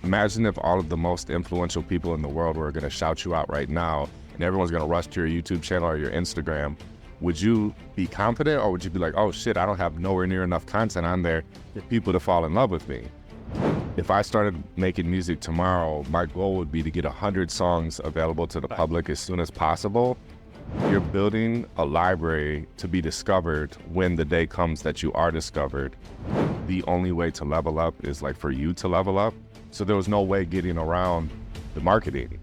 Imagine if all of the most influential people in the world were going to shout you out right now and everyone's going to rush to your YouTube channel or your Instagram. Would you be confident, or would you be like, oh shit, I don't have nowhere near enough content on there for people to fall in love with me? If I started making music tomorrow, my goal would be to get 100 songs available to the public as soon as possible. You're building a library to be discovered when the day comes that you are discovered. The only way to level up is like for you to level up. So there was no way getting around the marketing.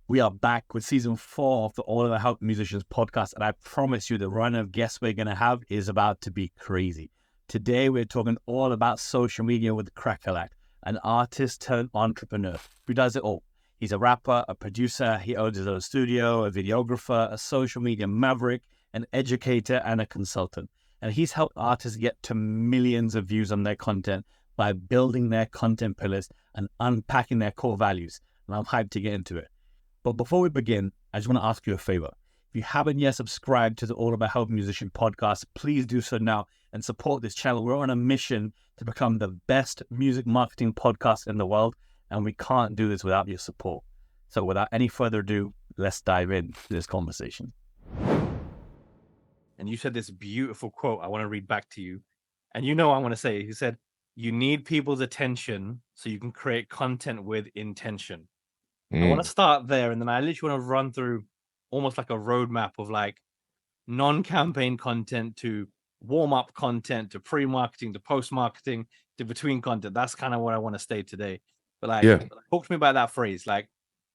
We are back with season 4 of the All About Help Musicians podcast, and I promise you the run of guests we're going to have is about to be crazy. Today we're talking all about social media with Crackalack, an artist turned entrepreneur who does it all. He's a rapper, a producer, he owns his own studio, a videographer, a social media maverick, an educator, and a consultant. And he's helped artists get to millions of views on their content by building their content pillars and unpacking their core values. And I'm hyped to get into it. But before we begin, I just want to ask you a favor. If you haven't yet subscribed to the All About Help Musician podcast, please do so now and support this channel. We're on a mission to become the best music marketing podcast in the world, and we can't do this without your support. So without any further ado, let's dive into this conversation. And you said this beautiful quote I want to read back to you. And you know what I'm going to say. You said, you need people's attention so you can create content with intention. I want to start there, and then I literally want to run through almost like a roadmap of like non-campaign content to warm-up content to pre-marketing to post-marketing to between content. That's kind of what I want to stay today. But like, talk to me about that phrase. Like,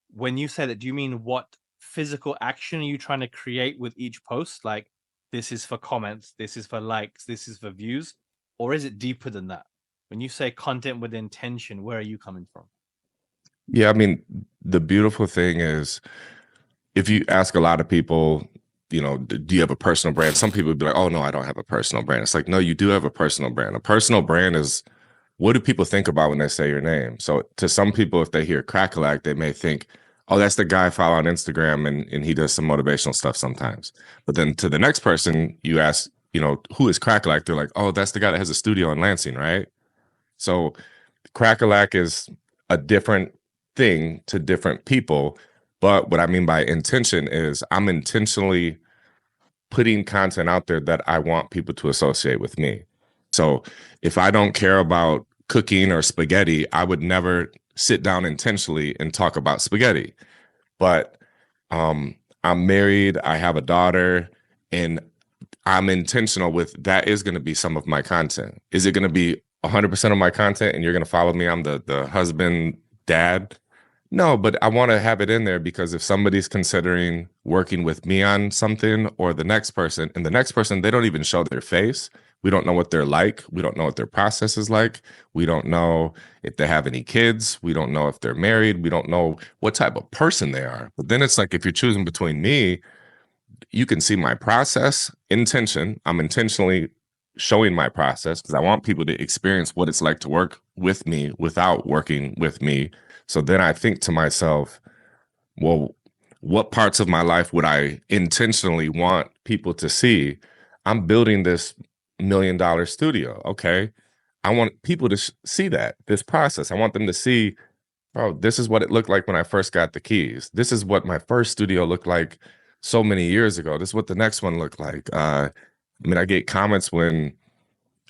when you said it, do you mean what physical action are you trying to create with each post? Like, this is for comments, this is for likes, this is for views, or is it deeper than that? When you say content with intention, where are you coming from? Yeah, I mean, the beautiful thing is, if you ask a lot of people, you know, do you have a personal brand? Some people would be like, oh, no, I don't have a personal brand. It's like, no, you do have a personal brand. A personal brand is, what do people think about when they say your name? So to some people, if they hear Crackalack, they may think, oh, that's the guy I follow on Instagram and he does some motivational stuff sometimes. But then to the next person, you ask, you know, who is Crackalack? They're like, oh, that's the guy that has a studio in Lansing, right? So Crackalack is a different thing to different people. But what I mean by intention is I'm intentionally putting content out there that I want people to associate with me. So if I don't care about cooking or spaghetti, I would never sit down intentionally and talk about spaghetti. But I'm married, I have a daughter, and I'm intentional with that is going to be some of my content. Is it going to be 100% of my content and you're going to follow me? I'm the husband, dad. No, but I want to have it in there because if somebody's considering working with me on something or the next person, and the next person, they don't even show their face. We don't know what they're like. We don't know what their process is like. We don't know if they have any kids. We don't know if they're married. We don't know what type of person they are. But then it's like, if you're choosing between me, you can see my process, intention. I'm intentionally showing my process because I want people to experience what it's like to work with me without working with me. So then I think to myself, well, what parts of my life would I intentionally want people to see? I'm building this $1 million studio. Okay. I want people to see this process. I want them to see, oh, this is what it looked like when I first got the keys. This is what my first studio looked like so many years ago. This is what the next one looked like. I get comments when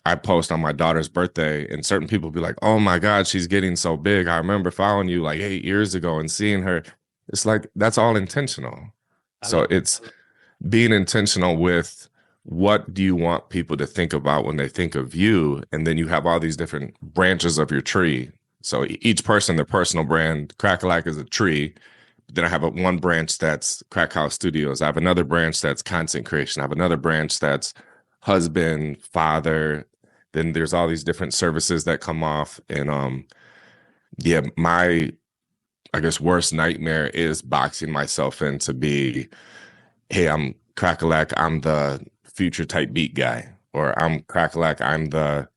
I post on my daughter's birthday and certain people be like, oh my God, she's getting so big. I remember following you like 8 years ago and seeing her. It's like, that's all intentional. So it's being intentional with what do you want people to think about when they think of you? And then you have all these different branches of your tree. So each person, their personal brand, Crackalack is a tree. Then I have one branch that's Crack House Studios. I have another branch that's content creation. I have another branch that's husband, father. Then there's all these different services that come off. And my, I guess, worst nightmare is boxing myself in to be, hey, I'm Crackalack, I'm the future type beat guy, or I'm Crackalack, I'm the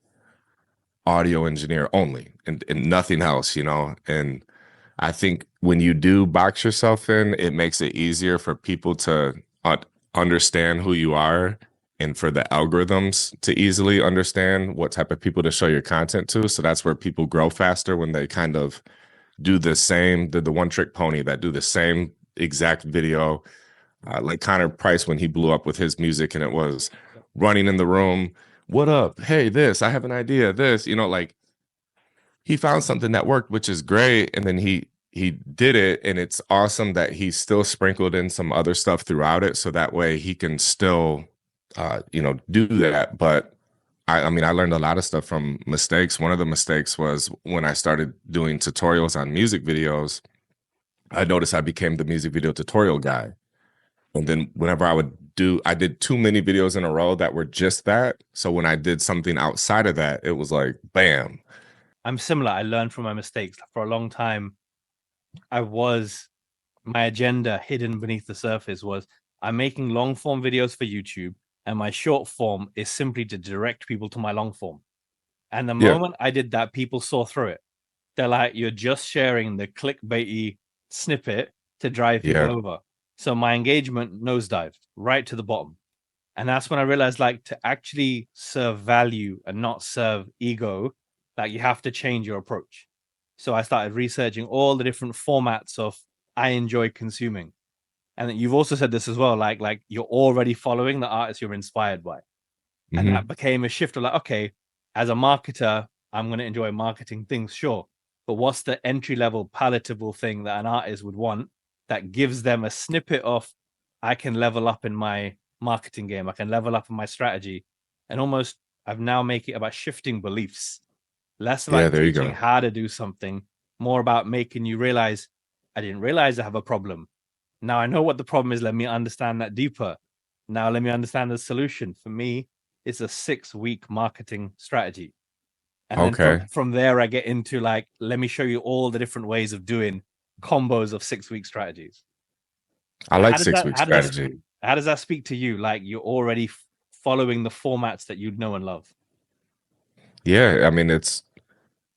audio engineer only and nothing else, you know? And I think when you do box yourself in, it makes it easier for people to understand who you are and for the algorithms to easily understand what type of people to show your content to. So that's where people grow faster, when they kind of do the one trick pony that do the same exact video. Like Connor Price, when he blew up with his music, and it was running in the room, what up? Hey, this, I have an idea, this, like he found something that worked, which is great. And then he did it, and it's awesome that he still sprinkled in some other stuff throughout it, so that way he can still do that. But I mean, I learned a lot of stuff from mistakes. One of the mistakes was when I started doing tutorials on music videos. I noticed I became the music video tutorial guy. And then whenever I did too many videos in a row that were just that. So when I did something outside of that, it was like, bam. I'm similar. I learned from my mistakes. For a long time, my agenda hidden beneath the surface was I'm making long form videos for YouTube, and my short form is simply to direct people to my long form. And the Yeah. moment I did that, people saw through it. They're like, you're just sharing the clickbaity snippet to drive people Yeah. over. So my engagement nosedived right to the bottom. And that's when I realized, like, to actually serve value and not serve ego, like, you have to change your approach. So I started researching all the different formats of I enjoy consuming. And you've also said this as well, like you're already following the artists you're inspired by. And Mm-hmm. that became a shift of like, okay, as a marketer, I'm going to enjoy marketing things, sure. But what's the entry level palatable thing that an artist would want that gives them a snippet of, I can level up in my marketing game, I can level up in my strategy. And almost I've now make it about shifting beliefs, less Yeah, about there you teaching go. how to do something, more about making you realize, I didn't realize I have a problem. Now I know what the problem is. Let me understand that deeper. Now let me understand the solution. For me, it's a 6-week marketing strategy. And then Okay. from there, I get into like, let me show you all the different ways of doing combos of 6-week strategies. I How like does 6 that week how does that strategy. how does that speak to you? Like, you're already following the formats that you know and love. Yeah. I mean,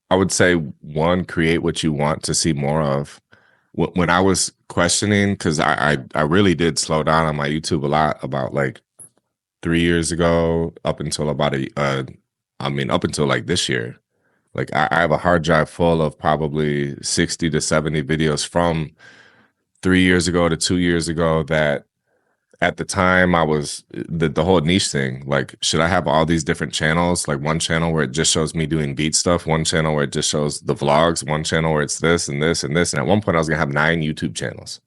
I would say, one, create what you want to see more of. When I was questioning, because I really did slow down on my YouTube a lot about like 3 years ago, up until up until like this year. Like I have a hard drive full of probably 60 to 70 videos from 3 years ago to 2 years ago, that at the time I was the whole niche thing. Like, should I have all these different channels? Like one channel where it just shows me doing beat stuff, one channel where it just shows the vlogs, one channel where it's this and this and this. And at one point I was gonna have 9 YouTube channels.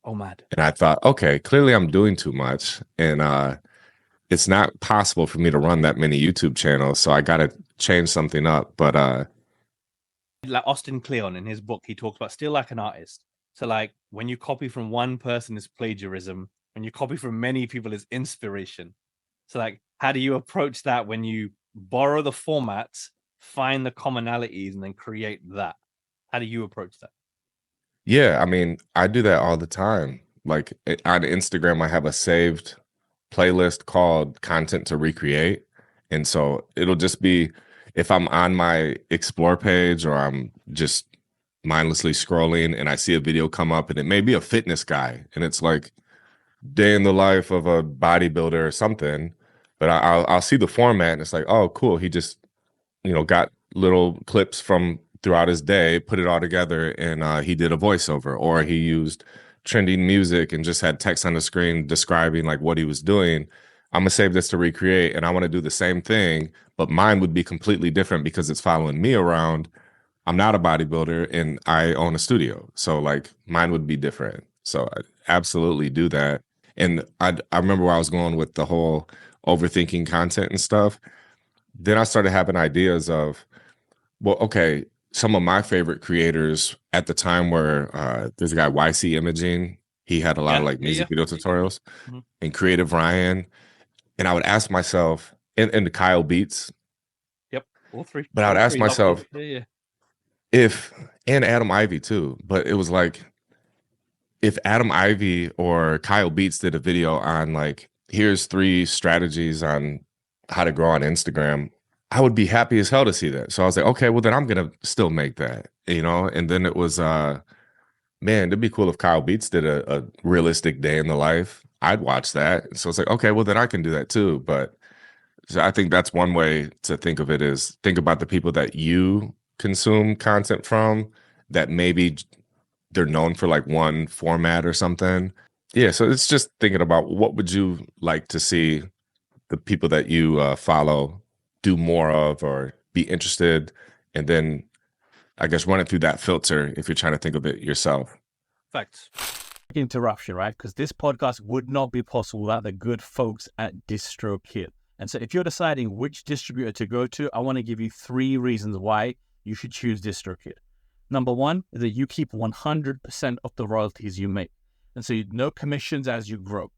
Oh, mad. And I thought, okay, clearly I'm doing too much. And it's not possible for me to run that many YouTube channels. So I gotta change something up. But Like Austin Kleon in his book, he talks about still like an artist. So like, when you copy from one person is plagiarism, when you copy from many people is inspiration. So like, how do you approach that when you borrow the formats, find the commonalities, and then create that? How do you approach that? yeah, I mean, I do that all the time. Like on Instagram, I have a saved playlist called Content to Recreate. And so it'll just be, if I'm on my explore page or I'm just mindlessly scrolling and I see a video come up, and it may be a fitness guy, and it's like day in the life of a bodybuilder or something, but I'll see the format and it's like, oh, cool. He just, got little clips from throughout his day, put it all together, and he did a voiceover, or he used trending music and just had text on the screen describing like what he was doing. I'm gonna save this to recreate, and I want to do the same thing, but mine would be completely different because it's following me around. I'm not a bodybuilder and I own a studio, so like mine would be different. So I absolutely do that. And I remember where I was going with the whole overthinking content and stuff. Then I started having ideas of, well, okay, some of my favorite creators at the time were there's a guy, YC Imaging. He had a lot of Yeah, like yeah, music yeah. video tutorials, Mhm. and Creative Ryan. And I would ask myself, and the Kyle Beats, Yep, all three. but I would All ask three love them. myself Yeah, yeah. if, and Adam Ivy too, but it was like, if Adam Ivy or Kyle Beats did a video on like, here's 3 strategies on how to grow on Instagram, I would be happy as hell to see that. So I was like, okay, well then I'm gonna still make that, And then it was man, it'd be cool if Kyle Beats did a realistic day in the life I'd watch that. So it's like, okay, well then I can do that too. But so I think that's one way to think of it is think about the people that you consume content from that maybe they're known for like one format or something. Yeah, so it's just thinking about what would you like to see the people that you follow do more of or be interested, and then I guess run it through that filter if you're trying to think of it yourself. Facts. Interruption, right? Because this podcast would not be possible without the good folks at DistroKid. And so if you're deciding which distributor to go to, I want to give you 3 reasons why you should choose DistroKid. Number 1 is that you keep 100% of the royalties you make. And so no commissions as you grow.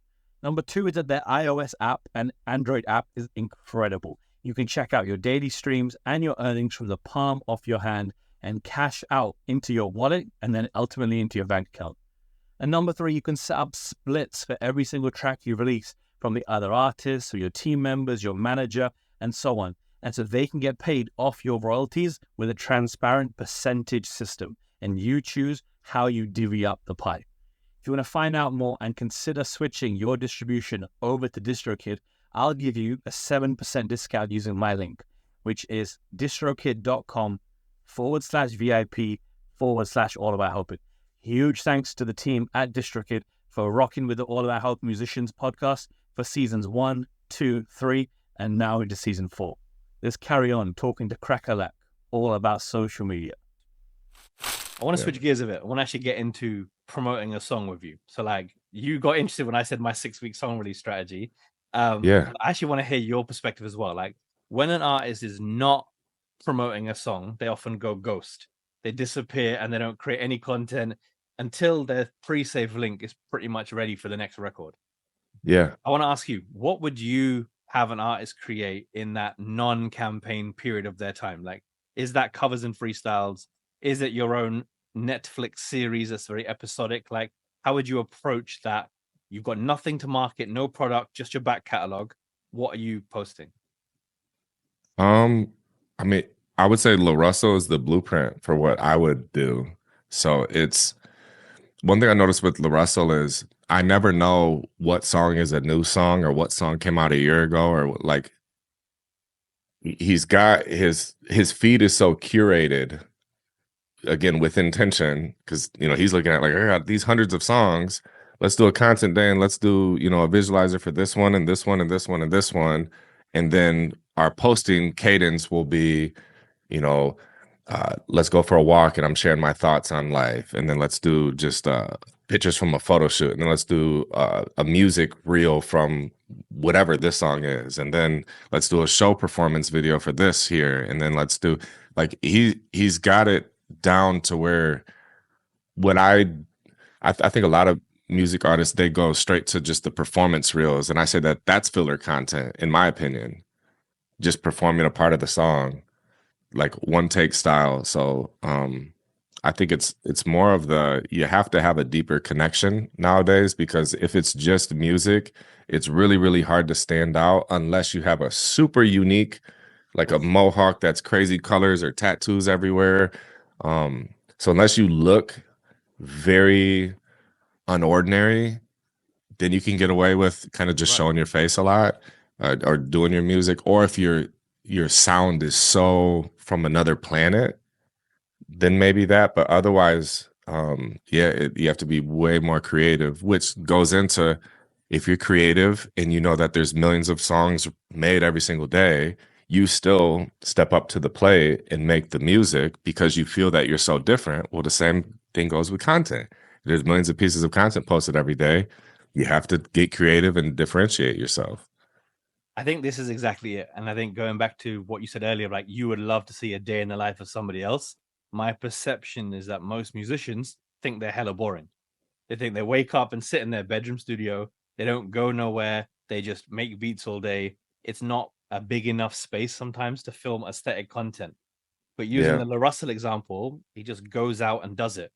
Number 2 is that their iOS app and Android app is incredible. You can check out your daily streams and your earnings from the palm of your hand and cash out into your wallet and then ultimately into your bank account. And number 3, you can set up splits for every single track you release from the other artists or your team members, your manager, and so on. And so they can get paid off your royalties with a transparent percentage system. And you choose how you divvy up the pie. If you want to find out more and consider switching your distribution over to DistroKid, I'll give you a 7% discount using my link, which is distrokid.com/VIP/all about helping. Huge thanks to the team at DistroKid for rocking with the All About Help Musicians podcast for seasons 1, 2, 3, and now into season 4. Let's carry on talking to Crackalak all about social media. I want to switch gears a bit. I want to actually get into promoting a song with you. So like you got interested when I said my 6-week song release strategy. Yeah. I actually want to hear your perspective as well. Like when an artist is not promoting a song, they often go ghost. They disappear and they don't create any content until their pre-save link is pretty much ready for the next record. Yeah. I want to ask you, what would you have an artist create in that non-campaign period of their time? Like, is that covers and freestyles? Is it your own Netflix series that's very episodic? Like, how would you approach that? You've got nothing to market, no product, just your back catalog. What are you posting? I mean, I would say La Russell is the blueprint for what I would do. So it's one thing I noticed with La Russell is I never know what song is a new song or what song came out a year ago or like he's got his feed is so curated again with intention because he's looking at like I got these hundreds of songs. Let's do a content day and let's do a visualizer for this one and this one and this one and this one, and then our posting cadence will be let's go for a walk and I'm sharing my thoughts on life, and then let's do just pictures from a photo shoot, and then let's do a music reel from whatever this song is, and then let's do a show performance video for this here, and then let's do like he's got it down to where what I think a lot of music artists, they go straight to just the performance reels, and I say that that's filler content in my opinion, just performing a part of the song like one take style. So I think it's more of you have to have a deeper connection nowadays, because if it's just music, it's really, really hard to stand out unless you have a super unique, like a mohawk that's crazy colors or tattoos everywhere. So unless you look very unordinary, then you can get away with kind of just showing your face a lot or doing your music. Or if your sound is so from another planet, then maybe that. But otherwise, you have to be way more creative, which goes into if you're creative and you know that there's millions of songs made every single day, you still step up to the plate and make the music because you feel that you're so different. Well, the same thing goes with content. There's millions of pieces of content posted every day. You have to get creative and differentiate yourself. I think this is exactly it. And I think going back to what you said earlier, like you would love to see a day in the life of somebody else. My perception is that most musicians think they're hella boring. They think they wake up and sit in their bedroom studio. They don't go nowhere. They just make beats all day. It's not a big enough space sometimes to film aesthetic content. But using the La Russell example, he just goes out and does it.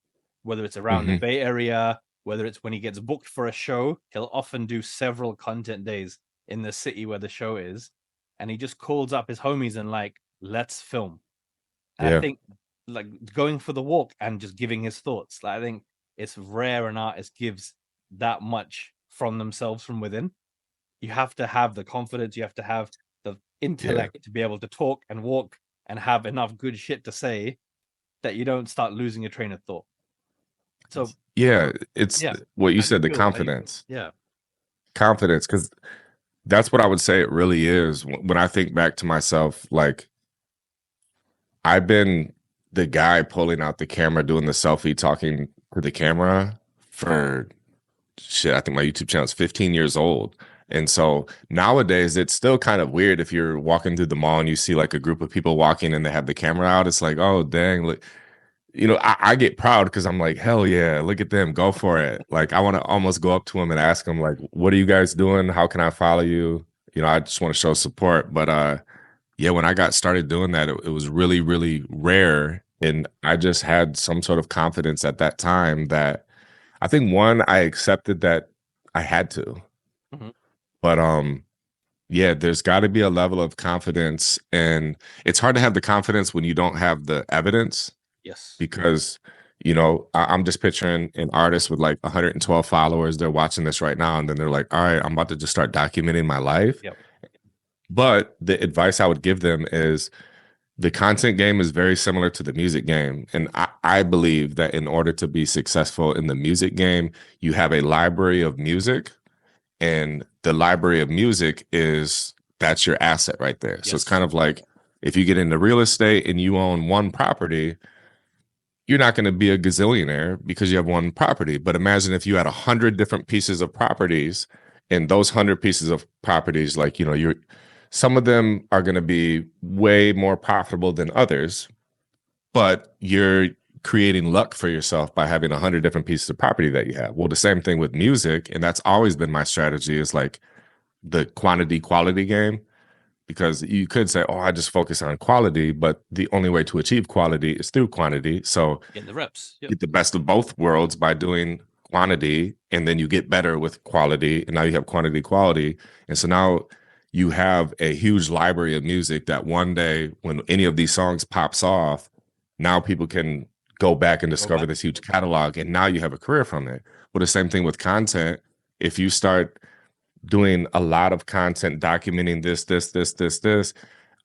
Whether it's around the Bay Area, whether it's when he gets booked for a show, he'll often do several content days in the city where the show is. And he just calls up his homies and like, let's film. And I think like going for the walk and just giving his thoughts. Like, I think it's rare an artist gives that much from themselves from within. You have to have the confidence, you have to have the intellect to be able to talk and walk and have enough good shit to say that you don't start losing your train of thought. So Yeah, it's what you said, the confidence. Yeah. Confidence, because that's what I would say it really is. When I think back to myself, like I've been the guy pulling out the camera, doing the selfie, talking to the camera for shit. I think my YouTube channel is 15 years old. And so nowadays it's still kind of weird if you're walking through the mall and you see like a group of people walking and they have the camera out. It's like, oh, dang, look, you know, I get proud because I'm like, hell yeah, look at them, go for it. Like I want to almost go up to them and ask them like, what are you guys doing? How can I follow you? You know, I just want to show support. But yeah, when I got started doing that, it was really, really rare. And I just had some sort of confidence at that time that I think one, I accepted that I had to. Mhm. But yeah, there's got to be a level of confidence. And it's hard to have the confidence when you don't have the evidence. Yes. Because, you know, I'm just picturing an artist with like 112 followers. They're watching this right now. And then they're like, all right, I'm about to just start documenting my life. Yep. But the advice I would give them is the content game is very similar to the music game. And I believe that in order to be successful in the music game, you have a library of music. And the library of music that's your asset right there. So it's Yes. kind of like if you get into real estate and you own one property, you're not going to be a gazillionaire because you have one property. But imagine if you had 100 different pieces of properties, and those 100 pieces of properties, like, you know, some of them are going to be way more profitable than others, but you're creating luck for yourself by having 100 different pieces of property that you have. Well, the same thing with music. And that's always been my strategy, is like the quantity quality game. Because you could say, oh, I just focus on quality, but the only way to achieve quality is through quantity. So Get the reps. Yep. get the best of both worlds by doing quantity, and then you get better with quality, and now you have quantity quality. And so now you have a huge library of music that one day when any of these songs pops off, now people can go back and discover this huge catalog, and now you have a career from it. But the same thing with content. If you start doing a lot of content documenting this,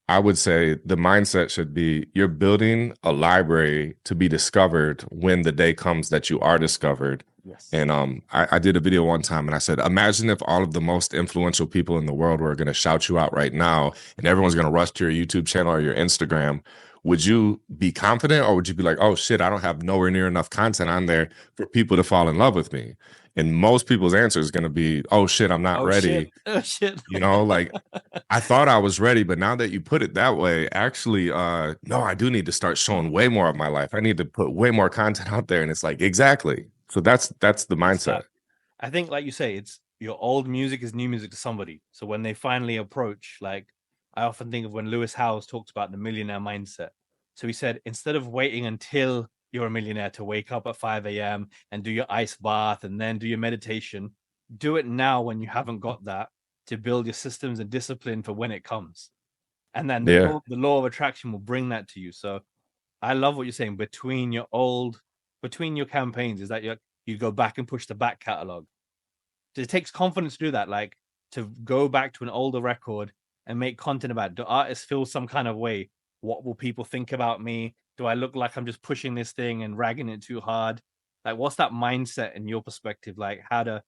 I would say the mindset should be you're building a library to be discovered when the day comes that you are discovered. Yes. And I did a video one time and I said, imagine if all of the most influential people in the world were going to shout you out right now and everyone's going to rush to your YouTube channel or your Instagram. Would you be confident, or would you be like, oh shit, I don't have nowhere near enough content on there for people to fall in love with me? And most people's answer is going to be, oh shit, I'm not ready. Shit. Oh shit. You know, like I thought I was ready, but now that you put it that way, actually, no, I do need to start showing way more of my life. I need to put way more content out there. And it's like, exactly. So that's the mindset. I think, like you say, it's your old music is new music to somebody. So when they finally approach, like I often think of when Lewis Howes talked about the millionaire mindset. So he said, instead of waiting until you're a millionaire to wake up at 5 a.m. and do your ice bath and then do your meditation, do it now when you haven't got that, to build your systems and discipline for when it comes. And then the law of attraction will bring that to you. So I love what you're saying. Between your campaigns, is that you go back and push the back catalog. It takes confidence to do that, like to go back to an older record and make content about, do artists feel some kind of way? What will people think about me? Do I look like I'm just pushing this thing and ragging it too hard? Like, what's that mindset in your perspective? Like, how do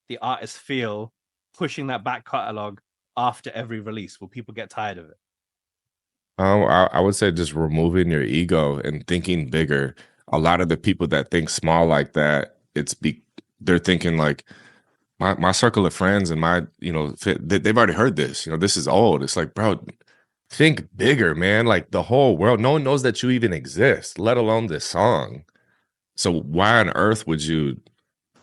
the artists feel pushing that back catalog after every release? Will people get tired of it? I would say just removing your ego and thinking bigger. A lot of the people that think small like that, they're thinking like, my circle of friends and my, you know, they've already heard this. You know, this is old. It's like, bro, think bigger, man. Like the whole world, no one knows that you even exist, let alone this song. So why on earth would you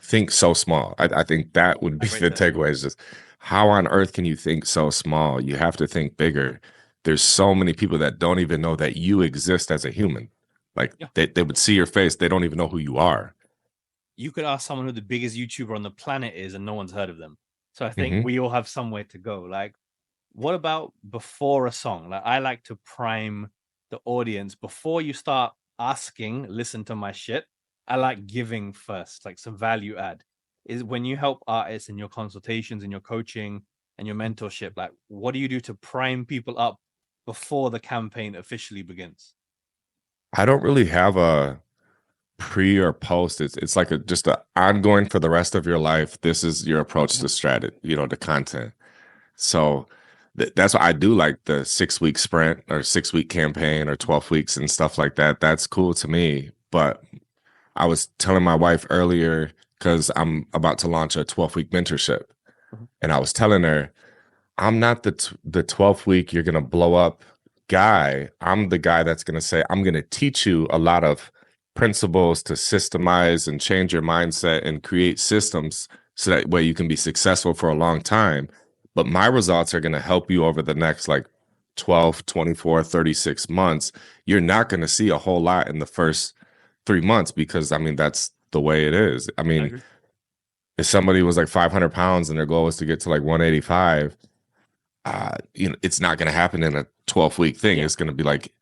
think so small? I think that would be the takeaway. Is just how on earth can you think so small? You have to think bigger. There's so many people that don't even know that you exist as a human. Like they would see your face, they don't even know who you are. You could ask someone who the biggest YouTuber on the planet is and no one's heard of them. So I think we all have somewhere to go. Like, what about before a song? Like, I like to prime the audience before you start asking, listen to my shit. I like giving first, like some value add. is when you help artists in your consultations and your coaching and your mentorship, like what do you do to prime people up before the campaign officially begins? I don't really have a pre or post. It's like just a ongoing for the rest of your life. This is your approach to strategy, to content. So that's why I do like the 6-week sprint or 6-week campaign or 12 weeks and stuff like that. That's cool to me. But I was telling my wife earlier, because I'm about to launch a 12-week mentorship. Mhm. And I was telling her, I'm not the 12th week you're going to blow up guy. I'm the guy that's going to say, I'm going to teach you a lot of principles to systemize and change your mindset and create systems so that way you can be successful for a long time. But my results are going to help you over the next like 12, 24, 36 months. You're not going to see a whole lot in the first 3 months because, I mean, that's the way it is. I mean, if somebody was like 500 pounds and their goal was to get to like 185, it's not going to happen in a 12-week thing. Yeah. It's going to be like,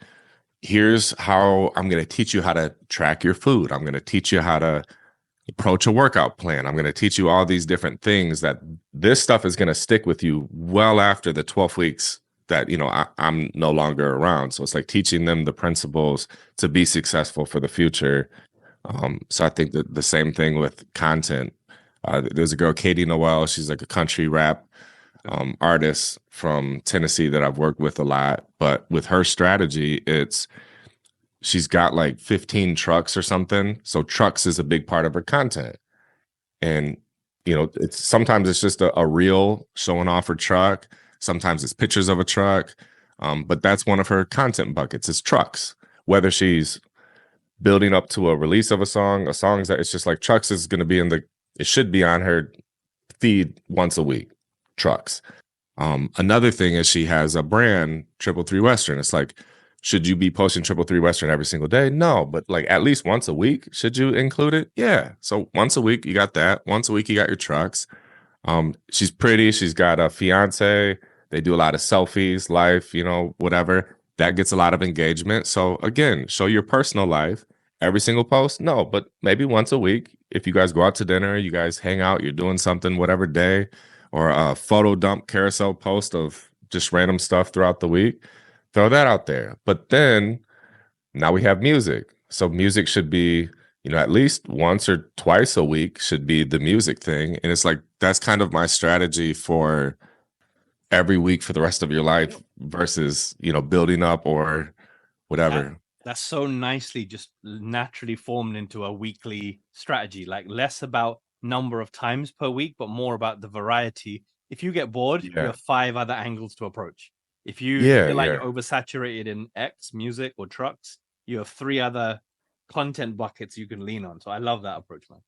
here's how I'm going to teach you how to track your food. I'm going to teach you how to approach a workout plan. I'm going to teach you all these different things that this stuff is going to stick with you well after the 12 weeks that, I'm no longer around. So it's like teaching them the principles to be successful for the future. So I think that the same thing with content. There's a girl, Katie Noel. She's like a country rap artist from Tennessee that I've worked with a lot. But with her strategy, she's got like 15 trucks or something. So trucks is a big part of her content. And, sometimes it's just a reel showing off her truck. Sometimes it's pictures of a truck. But that's one of her content buckets is trucks. Whether she's building up to a release of a songs that it's just like trucks is going to be it should be on her feed once a week. Trucks. Another thing is she has a brand, 333 Western. It's like, should you be posting 333 Western every single day? No, but like at least once a week, should you include it? Yeah. So once a week, you got that. Once a week, you got your trucks. She's pretty. She's got a fiance. They do a lot of selfies, life, whatever. That gets a lot of engagement. So again, show your personal life. Every single post? No, but maybe once a week. If you guys go out to dinner, you guys hang out, you're doing something, whatever day, or a photo dump carousel post of just random stuff throughout the week, throw that out there. But then now we have music. So music should be, at least once or twice a week should be the music thing. And it's like, that's kind of my strategy for every week for the rest of your life versus, building up or whatever. That's so nicely just naturally formed into a weekly strategy, like less about number of times per week, but more about the variety. If you get bored, you have 5 other angles to approach. If you feel like you're oversaturated in X, music or trucks, you have 3 other content buckets you can lean on. So I love that approach, man.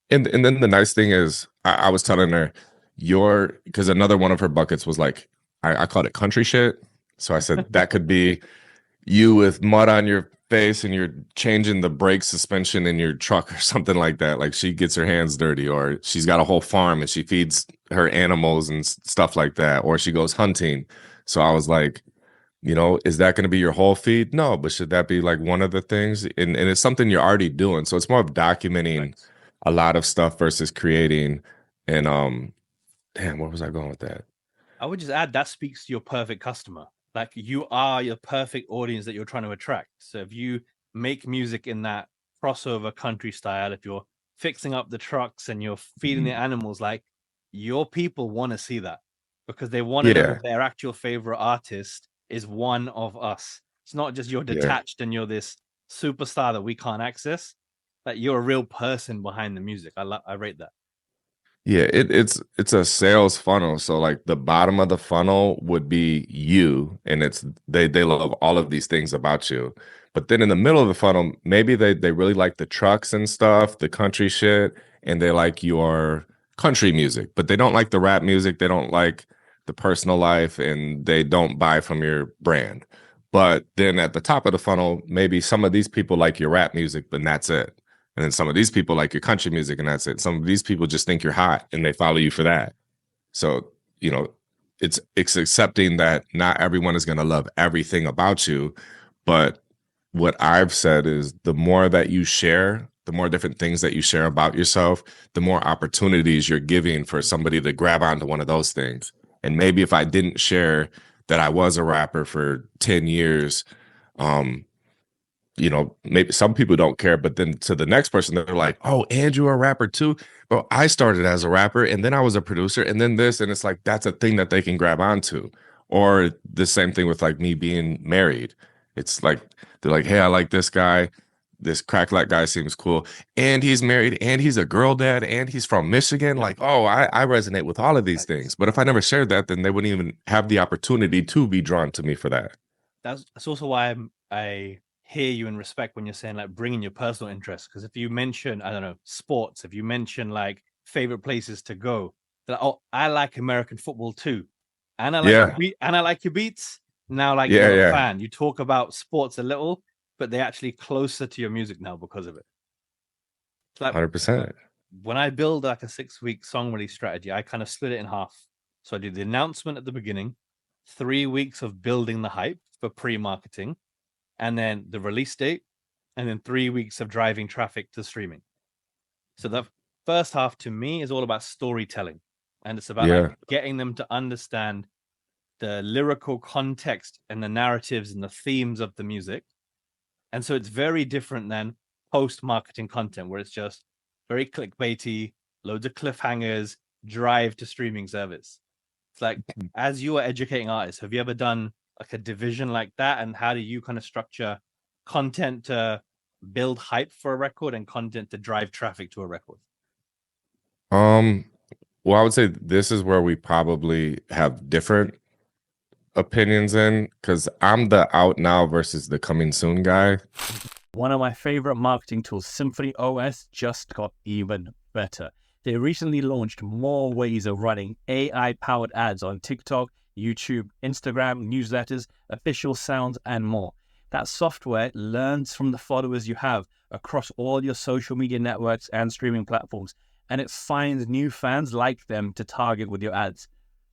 And then the nice thing is, I was telling her, because another one of her buckets was like, I called it country shit. So I said that could be you with mud on your face and you're changing the brake suspension in your truck or something like that. Like she gets her hands dirty, or she's got a whole farm and she feeds her animals and stuff like that, or she goes hunting. So I was like, is that going to be your whole feed? No, but should that be like one of the things? And it's something you're already doing. So it's more of documenting a lot of stuff versus creating. And damn, where was I going with that? I would just add that speaks to your perfect customer. Like you are your perfect audience that you're trying to attract. So if you make music in that crossover country style, if you're fixing up the trucks and you're feeding the animals, like your people want to see that because they want to know that their actual favorite artist is one of us. It's not just you're detached and you're this superstar that we can't access. That you're a real person behind the music. I rate that. Yeah, it's a sales funnel. So like the bottom of the funnel would be you, and it's they love all of these things about you. But then in the middle of the funnel, maybe they really like the trucks and stuff, the country shit, and they like your country music, but they don't like the rap music, they don't like the personal life, and they don't buy from your brand. But then at the top of the funnel, maybe some of these people like your rap music, but that's it. And then some of these people like your country music and that's it. Some of these people just think you're hot and they follow you for that. So, it's accepting that not everyone is going to love everything about you, but what I've said is the more that you share, the more different things that you share about yourself, the more opportunities you're giving for somebody to grab onto one of those things. And maybe if I didn't share that I was a rapper for 10 years, um, you know, maybe some people don't care, but then to the next person, they're like, oh, and you're a rapper too? Well, I started as a rapper and then I was a producer and then this, and it's like, that's a thing that they can grab onto. Or the same thing with like me being married. It's like, they're like, hey, I like this guy. This cracklet guy seems cool. And he's married and he's a girl dad and he's from Michigan. Like, oh, I resonate with all of these things. But if I never shared that, then they wouldn't even have the opportunity to be drawn to me for that. That's also why I hear you and respect when you're saying like bringing your personal interests. Because if you mention, I don't know, sports, if you mention like favorite places to go, they're like, oh, I like American football too, and I like and I like your beats. Now, like you're a fan, you talk about sports a little, but they're actually closer to your music now because of it. It's like 100%. When I build like a 6-week song release strategy, I kind of split it in half. So I do the announcement at the beginning, 3 weeks of building the hype for pre-marketing, and then the release date, and then 3 weeks of driving traffic to streaming. So the first half to me is all about storytelling, and it's about like getting them to understand the lyrical context and the narratives and the themes of the music. And so it's very different than post-marketing content where it's just very clickbaity, loads of cliffhangers, drive to streaming service. It's like, as you are educating artists, have you ever done like a division like that? And how do you kind of structure content to build hype for a record and content to drive traffic to a record? Well, I would say this is where we probably have different opinions in, because I'm the out now versus the coming soon guy. One of my favorite marketing tools, SymphonyOS, just got even better. They recently launched more ways of running AI-powered ads on TikTok, YouTube, Instagram, newsletters, official sounds, and more. That software learns from the followers you have across all your social media networks and streaming platforms, and it finds new fans like them to target with your ads.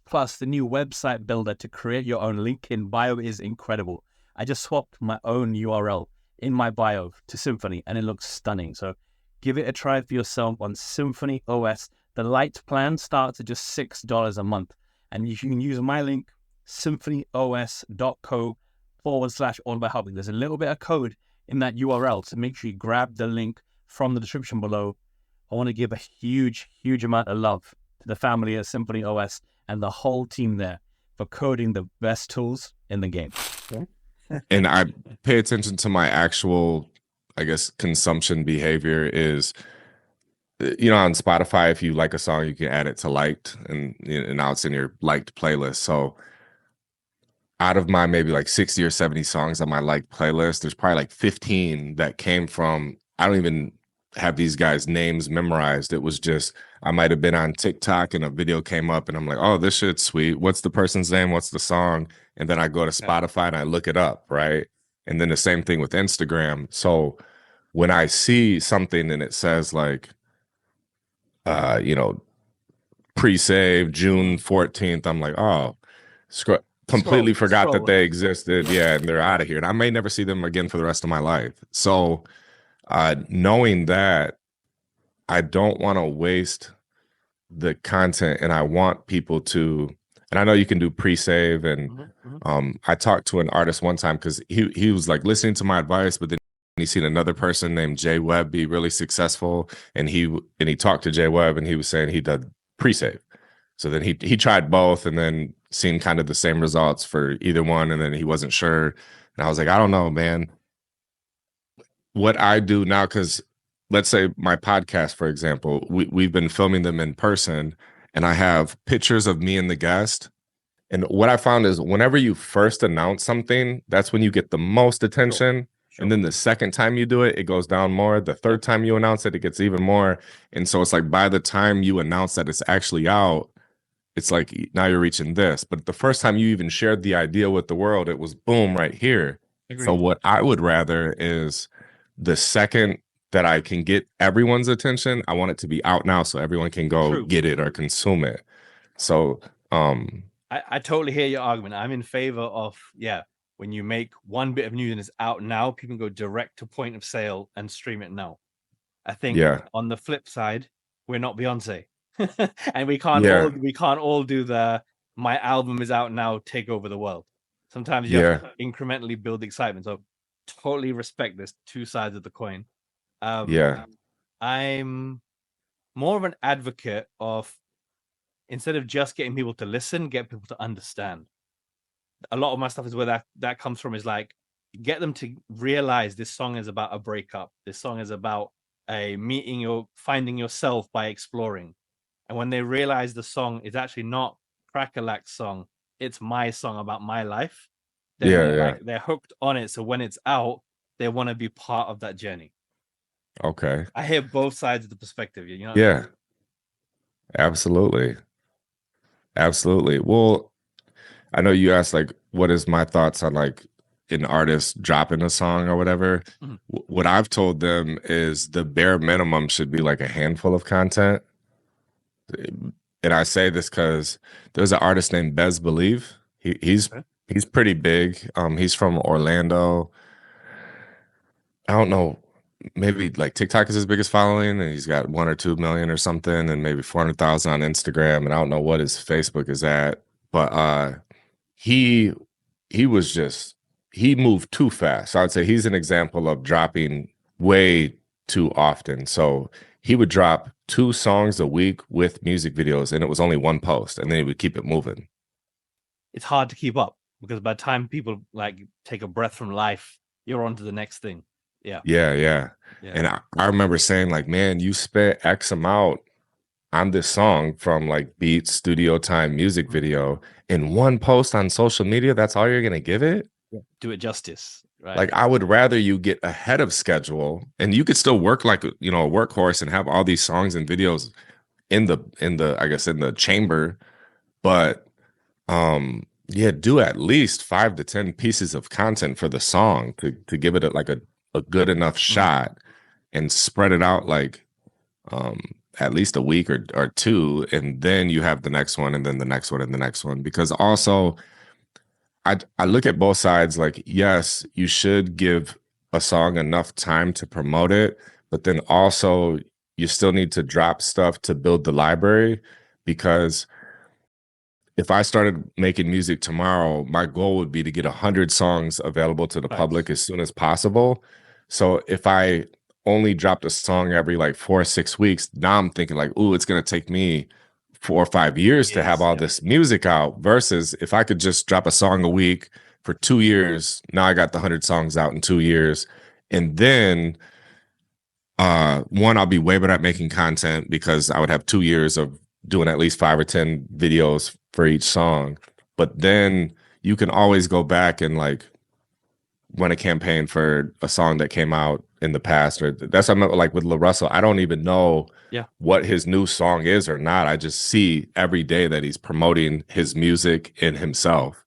Plus, the new website builder to create your own link in bio is incredible. I just swapped my own URL in my bio to Symphony, and it looks stunning. So give it a try for yourself on SymphonyOS. The light plan starts at just $6 a month, and you can use my link, symphonyos.co/all-about-helping. There's a little bit of code in that URL, so make sure you grab the link from the description below. I want to give a huge amount of love to the family at SymphonyOS and the whole team there for coding the best tools in the game. And I pay attention to my actual, I guess, consumption behavior is, you know, on Spotify, if you like a song, you can add it to liked, and now it's in your liked playlist. So out of my maybe like 60 or 70 songs on my liked playlist, there's probably like 15 that came from, I don't even have these guys' names memorized. It was just, I might have been on TikTok and a video came up and I'm like, oh, this shit's sweet. What's the person's name? What's the song? And then I go to Spotify and I look it up, right? And then the same thing with Instagram. So when I see something and it says like, you know, pre-save June 14th, I'm like, oh, completely forgot that they existed. Yeah, and they're out of here. And I may never see them again for the rest of my life. So knowing that, I don't want to waste the content, and I want people to, and I know you can do pre-save, and I talked to an artist one time because he was like listening to my advice, but then he seen another person named Jay Webb be really successful, and he talked to Jay Webb, and he was saying he did pre-save. So then he tried both, and then seen kind of the same results for either one, and then he wasn't sure. And I was like, I don't know, man. What I do now, because let's say my podcast, for example, we've been filming them in person, and I have pictures of me and the guest. And what I found is whenever you first announce something, that's when you get the most attention. Sure. And then the second time you do it, it goes down more. The third time you announce it, it gets even more. And so it's like by the time you announce that it's actually out, it's like now you're reaching this. But the first time you even shared the idea with the world, it was boom right here. Agreed. So what I would rather is the second that I can get everyone's attention, I want it to be out now so everyone can go get it or consume it. So I totally hear your argument. I'm in favor of, when you make one bit of news and it's out now, people go direct to point of sale and stream it now. I think on the flip side, we're not Beyonce. And we can't all do the my album is out now, take over the world. Sometimes you have to incrementally build excitement. So totally respect this two sides of the coin. I'm more of an advocate of, instead of just getting people to listen, get people to understand. A lot of my stuff is where that comes from, is like, get them to realize this song is about a breakup. This song is about a meeting, or finding yourself by exploring. And when they realize the song is actually not Crack-a-Lack's song, it's my song about my life, then they're hooked on it. So when it's out, they want to be part of that journey. Okay. I hear both sides of the perspective. You know? Yeah. Absolutely. Absolutely. Well, I know you asked, like, what is my thoughts on, like, an artist dropping a song or whatever. What I've told them is the bare minimum should be like a handful of content. And I say this because there's an artist named Bez Believe. He's pretty big. He's from Orlando. I don't know, maybe like TikTok is his biggest following, and he's got 1 or 2 million or something, and maybe 400,000 on Instagram, and I don't know what his Facebook is at. But he moved too fast. So I'd say he's an example of dropping way too often. So he would drop 2 songs a week with music videos, and it was only 1 post, and then he would keep it moving. It's hard to keep up, because by the time people like take a breath from life, you're on to the next thing. Yeah. And I remember saying, like, man, you spent X amount on this song from like beats, studio time, music video, in 1 post on social media. That's all you're gonna give it? Do it justice, right? Like, I would rather you get ahead of schedule, and you could still work like, you know, a workhorse and have all these songs and videos in the I guess in the chamber, but yeah, do at least 5 to 10 pieces of content for the song to give it like a good enough shot, and spread it out like at least a week or 2, and then you have the next one, and then the next one, and the next one. Because also I look at both sides. Like, yes, you should give a song enough time to promote it, but then also you still need to drop stuff to build the library. Because if I started making music tomorrow, my goal would be to get 100 songs available to the public as soon as possible. So if I only dropped a song every like 4 or 6 weeks, now I'm thinking like, ooh, it's going to take me 4 or 5 years to have all this music out, versus if I could just drop a song a week for 2 years, now I got the 100 songs out in 2 years. And then one, I'll be way better at making content, because I would have 2 years of doing at least 5 or 10 videos for each song. But then you can always go back and like run a campaign for a song that came out in the past. Or that's what I meant, like with La Russell. I don't even know what his new song is or not. I just see every day that he's promoting his music and himself.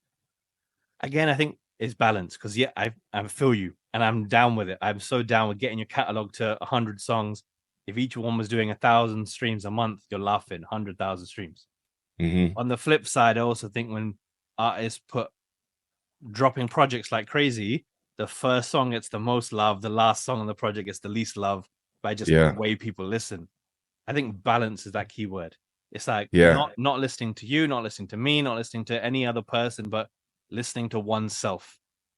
Again, I think it's balance, because I feel you, and I'm down with it. I'm so down with getting your catalog to 100 songs. If each one was doing 1,000 streams a month, you're laughing 100,000 streams. On the flip side, I also think when artists dropping projects like crazy, the first song gets the most love, the last song on the project gets the least love, by just the way people listen. I think balance is that key word. It's like not listening to you, not listening to me, not listening to any other person, but listening to oneself,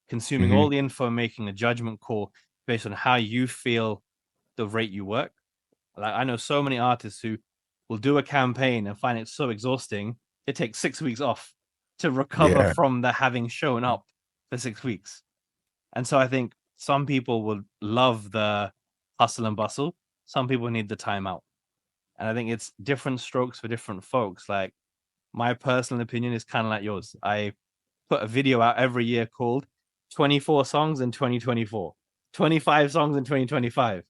consuming all the info, making a judgment call based on how you feel the rate you work. Like, I know so many artists who will do a campaign and find it so exhausting, it takes 6 weeks off to recover from the having shown up for 6 weeks. And so I think some people will love the hustle and bustle. Some people need the time out. And I think it's different strokes for different folks. Like, my personal opinion is kind of like yours. I put a video out every year called 24 songs in 2024, 25 songs in 2025.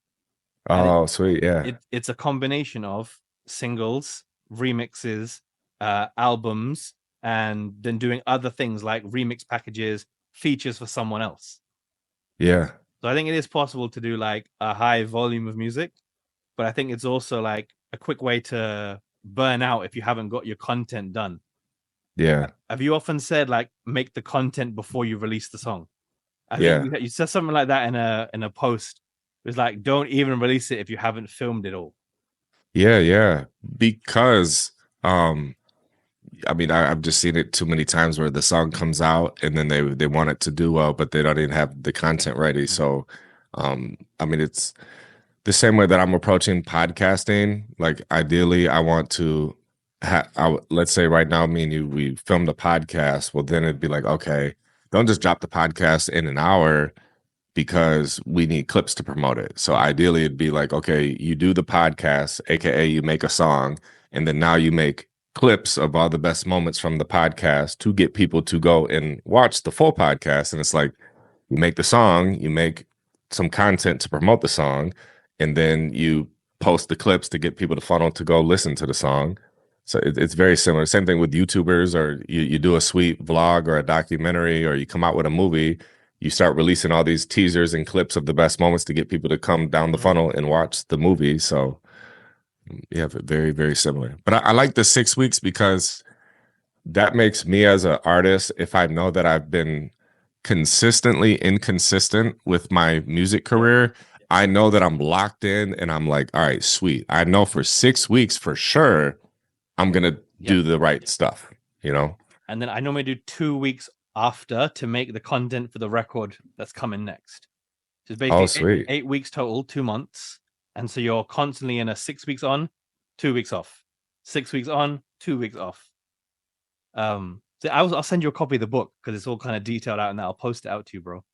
Oh, sweet. Yeah. It's a combination of singles, remixes, albums, and then doing other things like remix packages, features for someone else. Yeah. So I think it is possible to do like a high volume of music, but I think it's also like a quick way to burn out if you haven't got your content done. Yeah. Have you often said like make the content before you release the song? I Yeah. think you said something like that in a post. It was like, don't even release it if you haven't filmed it all. Yeah. Yeah. Because I mean, I've just seen it too many times where the song comes out and then they want it to do well, but they don't even have the content ready. So I mean, it's the same way that I'm approaching podcasting. Like ideally, I want to let's say right now, me and you, we filmed a podcast. Well, then it'd be like, okay, don't just drop the podcast in an hour because we need clips to promote it. So ideally, it'd be like, okay, you do the podcast, aka you make a song, and then now you make clips of all the best moments from the podcast to get people to go and watch the full podcast. And it's like, you make the song, you make some content to promote the song, and then you post the clips to get people to funnel to go listen to the song. So it's very similar. Same thing with YouTubers, or you do a sweet vlog or a documentary, or you come out with a movie. You start releasing all these teasers and clips of the best moments to get people to come down the funnel and watch the movie. So yeah, very, very similar. But I like the 6 weeks because that makes me as an artist, if I know that I've been consistently inconsistent with my music career, I know that I'm locked in and I'm like, all right, sweet. I know for 6 weeks for sure, I'm going to do the right stuff, you know? And then I normally do 2 weeks after to make the content for the record that's coming next. So it's basically sweet. 8 weeks total, 2 months. And so you're constantly in a 6 weeks on, 2 weeks off. 6 weeks on, 2 weeks off. So I'll send you a copy of the book because it's all kind of detailed out, and I'll post it out to you, bro.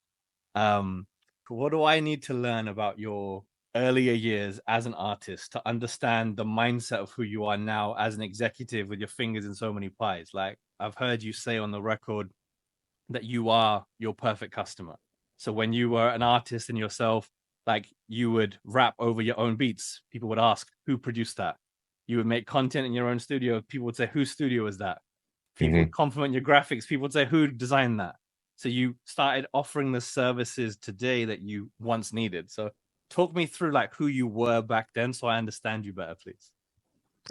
What do I need to learn about your earlier years as an artist to understand the mindset of who you are now as an executive with your fingers in so many pies? Like I've heard you say on the record that you are your perfect customer. So when you were an artist in yourself, like you would rap over your own beats. People would ask, who produced that? You would make content in your own studio. People would say, whose studio is that? People would compliment your graphics. People would say, who designed that? So you started offering the services today that you once needed. So talk me through like who you were back then so I understand you better, please.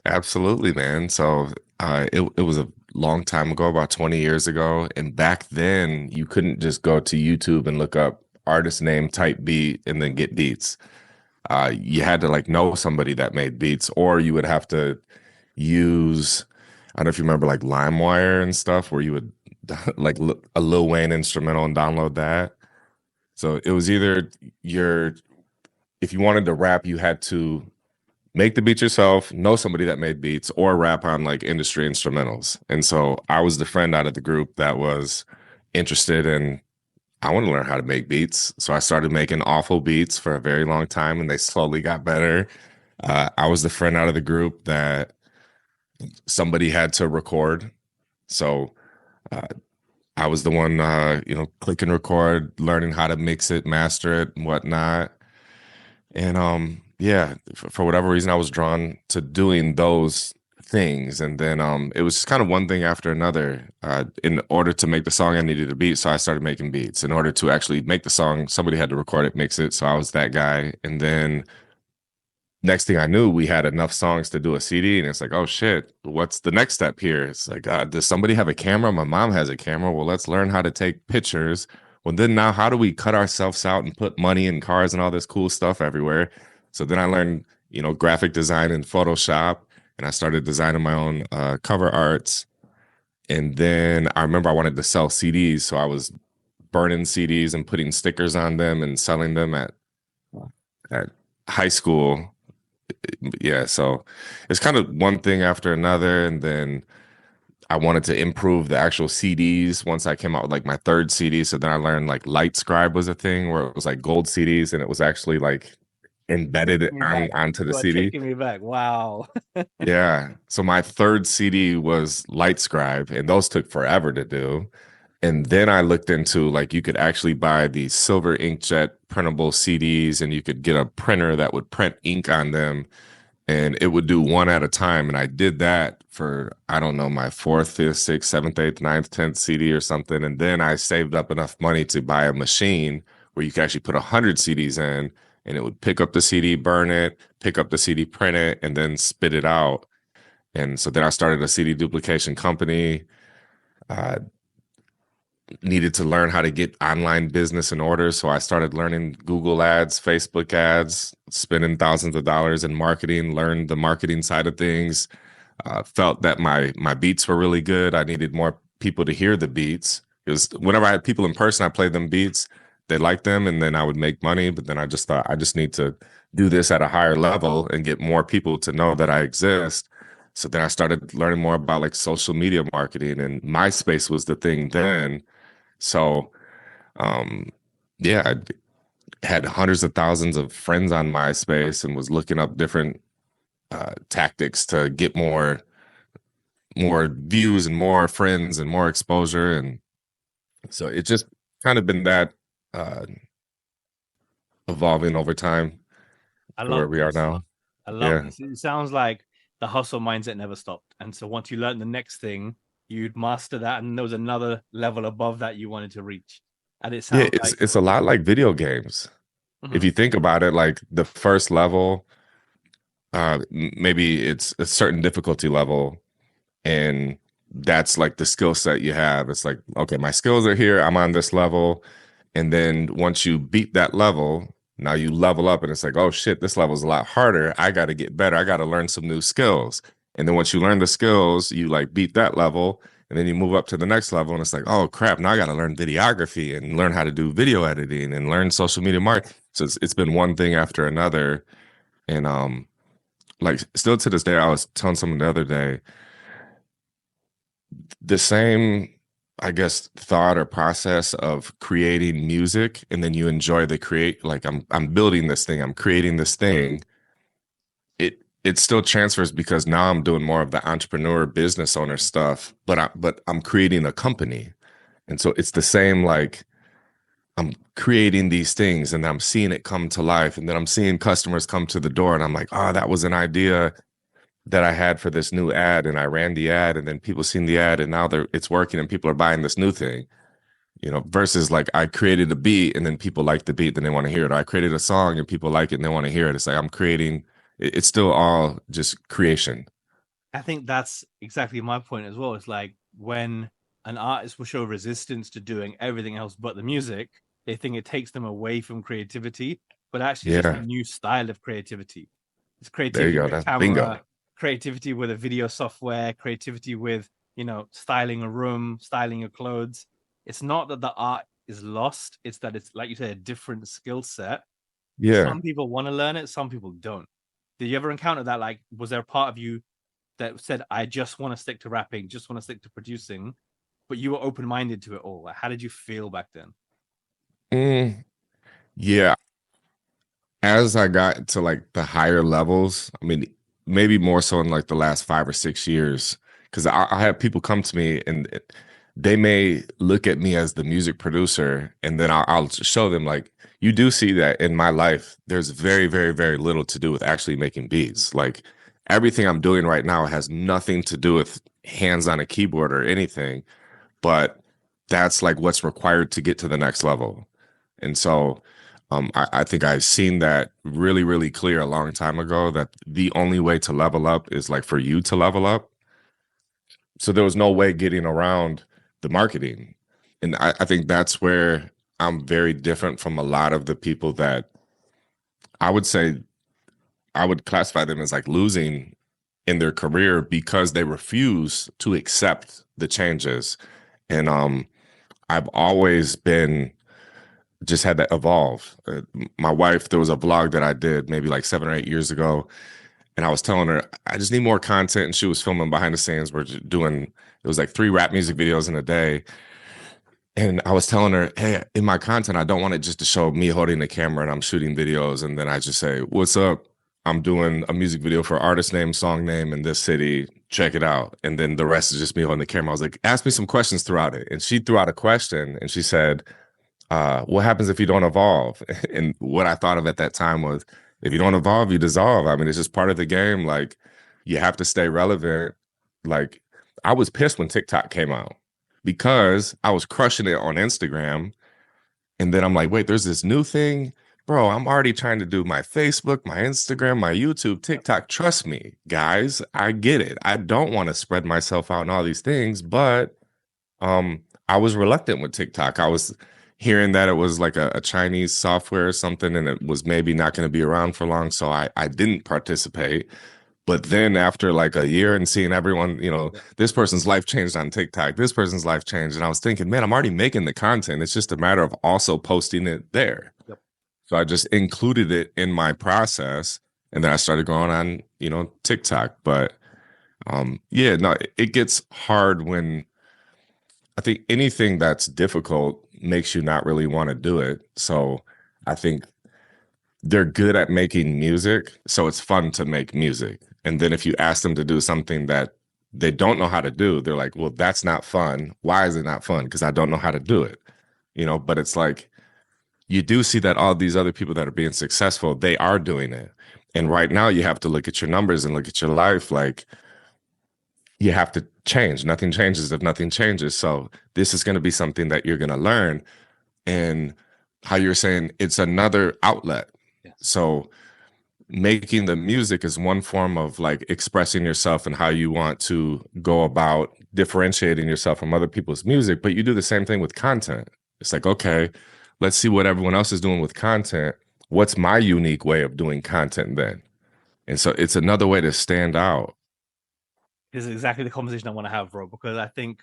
Absolutely, man. So it was a long time ago, about 20 years ago. And back then, you couldn't just go to YouTube and look up artist name, type beat, and then get beats. You had to like know somebody that made beats, or you would have to use, I don't know if you remember like LimeWire and stuff, where you would like a Lil Wayne instrumental and download that. So it was either if you wanted to rap, you had to make the beat yourself, know somebody that made beats, or rap on like industry instrumentals. And so I was the friend out of the group that was interested in, I want to learn how to make beats. So I started making awful beats for a very long time and they slowly got better. I was the friend out of the group that somebody had to record. So I was the one, click and record, learning how to mix it, master it, and whatnot. And yeah, for whatever reason, I was drawn to doing those things. And then it was just kind of one thing after another. In order to make the song, I needed a beat. So I started making beats. In order to actually make the song, somebody had to record it, mix it. So I was that guy. And then next thing I knew, we had enough songs to do a CD. And it's like, oh shit, what's the next step here? It's like, does somebody have a camera? My mom has a camera. Well, let's learn how to take pictures. Well, then now how do we cut ourselves out and put money in cars and all this cool stuff everywhere? So then I learned, graphic design in Photoshop, and I started designing my own cover arts. And then I remember I wanted to sell CDs. So I was burning CDs and putting stickers on them and selling them at high school. Yeah, so it's kind of one thing after another. And then I wanted to improve the actual CDs once I came out with like my third CD. So then I learned like LightScribe was a thing where it was like gold CDs and it was actually like embedded onto the CD. Taking me back. Wow. Yeah. So my third CD was LightScribe, and those took forever to do. And then I looked into like you could actually buy the silver inkjet printable CDs, and you could get a printer that would print ink on them, and it would do one at a time. And I did that for, I don't know, my fourth, fifth, sixth, seventh, eighth, ninth, 10th CD or something. And then I saved up enough money to buy a machine where you could actually put 100 CDs in, and it would pick up the CD, burn it, pick up the CD, print it, and then spit it out. And so then I started a CD duplication company. uh, needed to learn how to get online business in order. So I started learning Google ads, Facebook ads, spending thousands of dollars in marketing, learned the marketing side of things. Felt that my beats were really good. I needed more people to hear the beats, because whenever I had people in person, I played them beats. They liked them, and then I would make money. But then I just thought I just need to do this at a higher level and get more people to know that I exist. So then I started learning more about like social media marketing, and MySpace was the thing then. So um, yeah, I had hundreds of thousands of friends on MySpace and was looking up different tactics to get more views and more friends and more exposure. And so it's just kind of been that uh, evolving over time I to where love we are this. now. I love Yeah. this. It sounds like the hustle mindset never stopped. And so once you learn the next thing, you'd master that, and there was another level above that you wanted to reach. And it Yeah, sounds like it's a lot like video games. If Mhm. you think about it, like the first level, maybe it's a certain difficulty level, and that's like the skill set you have. It's like, okay, my skills are here, I'm on this level. And then once you beat that level, now you level up, and it's like, oh shit, this level is a lot harder. I got to get better. I got to learn some new skills. And then once you learn the skills, you like beat that level, and then you move up to the next level, and it's like, oh crap, now I got to learn videography and learn how to do video editing and learn social media marketing. So it's been one thing after another. And like still to this day, I was telling someone the other day, the same, I guess, thought or process of creating music, and then you enjoy the create, like I'm building this thing, I'm creating this thing. It still transfers, because now I'm doing more of the entrepreneur business owner stuff, but I'm creating a company. And so it's the same, like I'm creating these things and I'm seeing it come to life, and then I'm seeing customers come to the door, and I'm like, oh, that was an idea that I had for this new ad, and I ran the ad, and then people seen the ad, and now it's working and people are buying this new thing, versus like I created a beat and then people like the beat, then they want to hear it. Or I created a song and people like it and they want to hear it. It's like I'm creating, it's still all just creation. I think that's exactly my point as well. It's like when an artist will show resistance to doing everything else but the music, they think it takes them away from creativity, but actually it's just a Yeah, new style of creativity. It's there you creativity go. with That's bingo. camera, creativity with a video software, creativity with, styling a room, styling your clothes. It's not that the art is lost, it's that it's, like you said, a different skill set. Yeah. Some people want to learn it, some people don't. Did you ever encounter that? Like, was there a part of you that said, I just want to stick to rapping, just want to stick to producing, but you were open minded to it all? Like, how did you feel back then? Mm, yeah. As I got to like the higher levels, I mean, maybe more so in like the last 5 or 6 years, because I have people come to me and they may look at me as the music producer, and then I'll show them like, you do see that in my life, there's very, very, very little to do with actually making beats. Like everything I'm doing right now has nothing to do with hands on a keyboard or anything, but that's like what's required to get to the next level. And so I think I've seen that really, really clear a long time ago, that the only way to level up is like for you to level up. So there was no way getting around the marketing. And I think that's where I'm very different from a lot of the people that I would say I would classify them as like losing in their career, because they refuse to accept the changes. And I've always been just had to evolve. My wife, there was a vlog that I did maybe like 7 or 8 years ago, and I was telling her I just need more content, and she was filming behind the scenes. We're doing, it was like 3 rap music videos in a day, and I was telling her, hey, in my content, I don't want it just to show me holding the camera and I'm shooting videos, and then I just say, what's up? I'm doing a music video for artist name, song name in this city. Check it out. And then the rest is just me holding the camera. I was like, ask me some questions throughout it. And she threw out a question, and she said, what happens if you don't evolve? And what I thought of at that time was, if you don't evolve, you dissolve. I mean, it's just part of the game. Like, you have to stay relevant. Like, I was pissed when TikTok came out, because I was crushing it on Instagram. And then I'm like, wait, there's this new thing. Bro, I'm already trying to do my Facebook, my Instagram, my YouTube, TikTok. Trust me, guys, I get it. I don't want to spread myself out in all these things, but I was reluctant with TikTok. I was hearing that it was like a Chinese software or something, and it was maybe not going to be around for long. So I didn't participate. But then after like a year and seeing everyone, this person's life changed on TikTok, this person's life changed. And I was thinking, man, I'm already making the content. It's just a matter of also posting it there. Yep. So I just included it in my process. And then I started going on, TikTok. But yeah, no, it gets hard when I think anything that's difficult makes you not really want to do it. So I think they're good at making music, so it's fun to make music. And then if you ask them to do something that they don't know how to do, they're like, well, that's not fun. Why is it not fun? Because I don't know how to do it. But it's like you do see that all these other people that are being successful, they are doing it. And right now you have to look at your numbers and look at your life like you have to change. Nothing changes if nothing changes. So this is going to be something that you're going to learn. And how you're saying it's another outlet. Yeah. So making the music is one form of like expressing yourself and how you want to go about differentiating yourself from other people's music. But you do the same thing with content. It's like, okay, let's see what everyone else is doing with content. What's my unique way of doing content then? And so it's another way to stand out. This is exactly the conversation I want to have, bro, because I think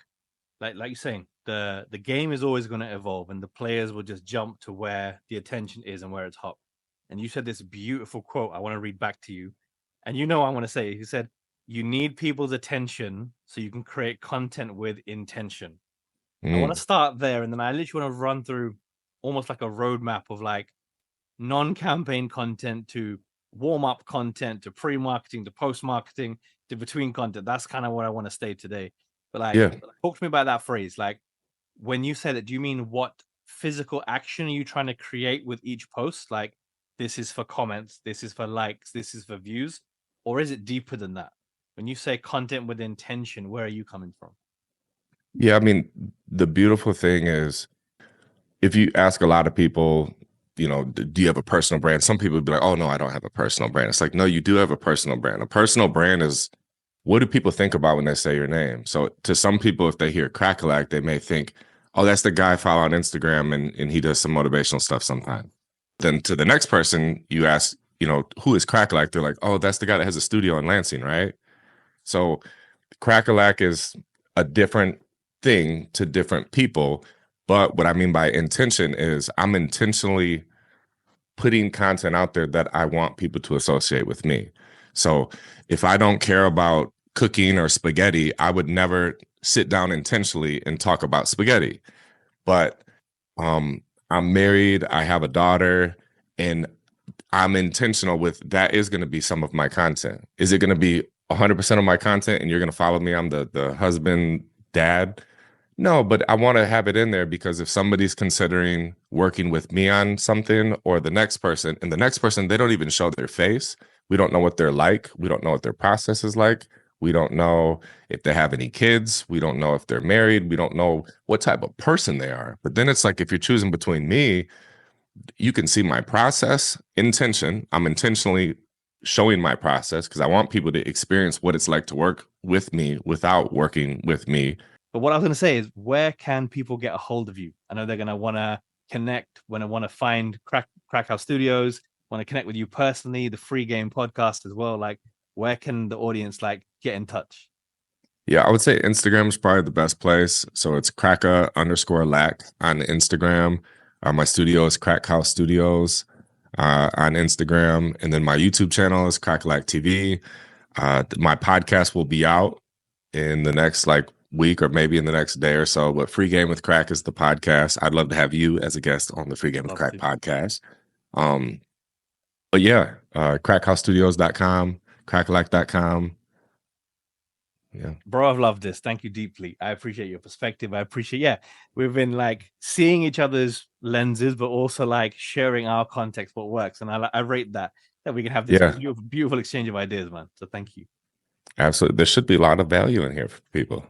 like you're saying, the game is always going to evolve and the players will just jump to where the attention is and where it's hot. And you said this beautiful quote I want to read back to you. And I want to say, you said, you need people's attention so you can create content with intention. I want to start there. And then I literally want to run through almost like a roadmap of like non-campaign content to warm-up content to pre-marketing to post-marketing to between content. That's kind of what I want to stay today. But like, talk to me about that phrase. Like when you said it, do you mean what physical action are you trying to create with each post? Like this is for comments, this is for likes, this is for views, or is it deeper than that? When you say content with intention, where are you coming from? Yeah, I mean, the beautiful thing is if you ask a lot of people, do you have a personal brand? Some people would be like, oh, no, I don't have a personal brand. It's like, no, you do have a personal brand. A personal brand is, what do people think about when they say your name? So to some people, if they hear Crackalack, they may think, oh, that's the guy I follow on Instagram and he does some motivational stuff sometimes. Then to the next person, you ask, who is Crackalack? They're like, oh, that's the guy that has a studio in Lansing, right? So Crackalack is a different thing to different people. But what I mean by intention is I'm intentionally putting content out there that I want people to associate with me. So if I don't care about cooking or spaghetti, I would never sit down intentionally and talk about spaghetti. But I'm married, I have a daughter, and I'm intentional with that is going to be some of my content. Is it going to be 100% of my content and you're going to follow me? I'm the husband, dad. No, but I want to have it in there because if somebody's considering working with me on something or the next person, and the next person, they don't even show their face. We don't know what they're like. We don't know what their process is like. We don't know if they have any kids. We don't know if they're married. We don't know what type of person they are. But then it's like if you're choosing between me, you can see my process, intention. I'm intentionally showing my process because I want people to experience what it's like to work with me without working with me. But what I was going to say is, where can people get a hold of you? I know they're going to want to connect, when I want to find Crack House Studios, want to connect with you personally, the Free Game podcast as well. Like, where can the audience like get in touch? Yeah, I would say Instagram is probably the best place. So it's cracka_lack on Instagram. My studio is Crack House Studios on Instagram. And then my YouTube channel is Crackalack TV. My podcast will be out in the next week or maybe in the next day or so. But Free Game with Crack is the podcast. I'd love to have you as a guest on the Free Game with Crack podcast. But yeah, crackhousestudios.com, crackalack.com. Yeah, bro, I've loved this. Thank you deeply. I appreciate your perspective. I appreciate, we've been like seeing each other's lenses, but also like sharing our context, what works. And I rate that we can have this beautiful exchange of ideas, man. So thank you. Absolutely. There should be a lot of value in here for people.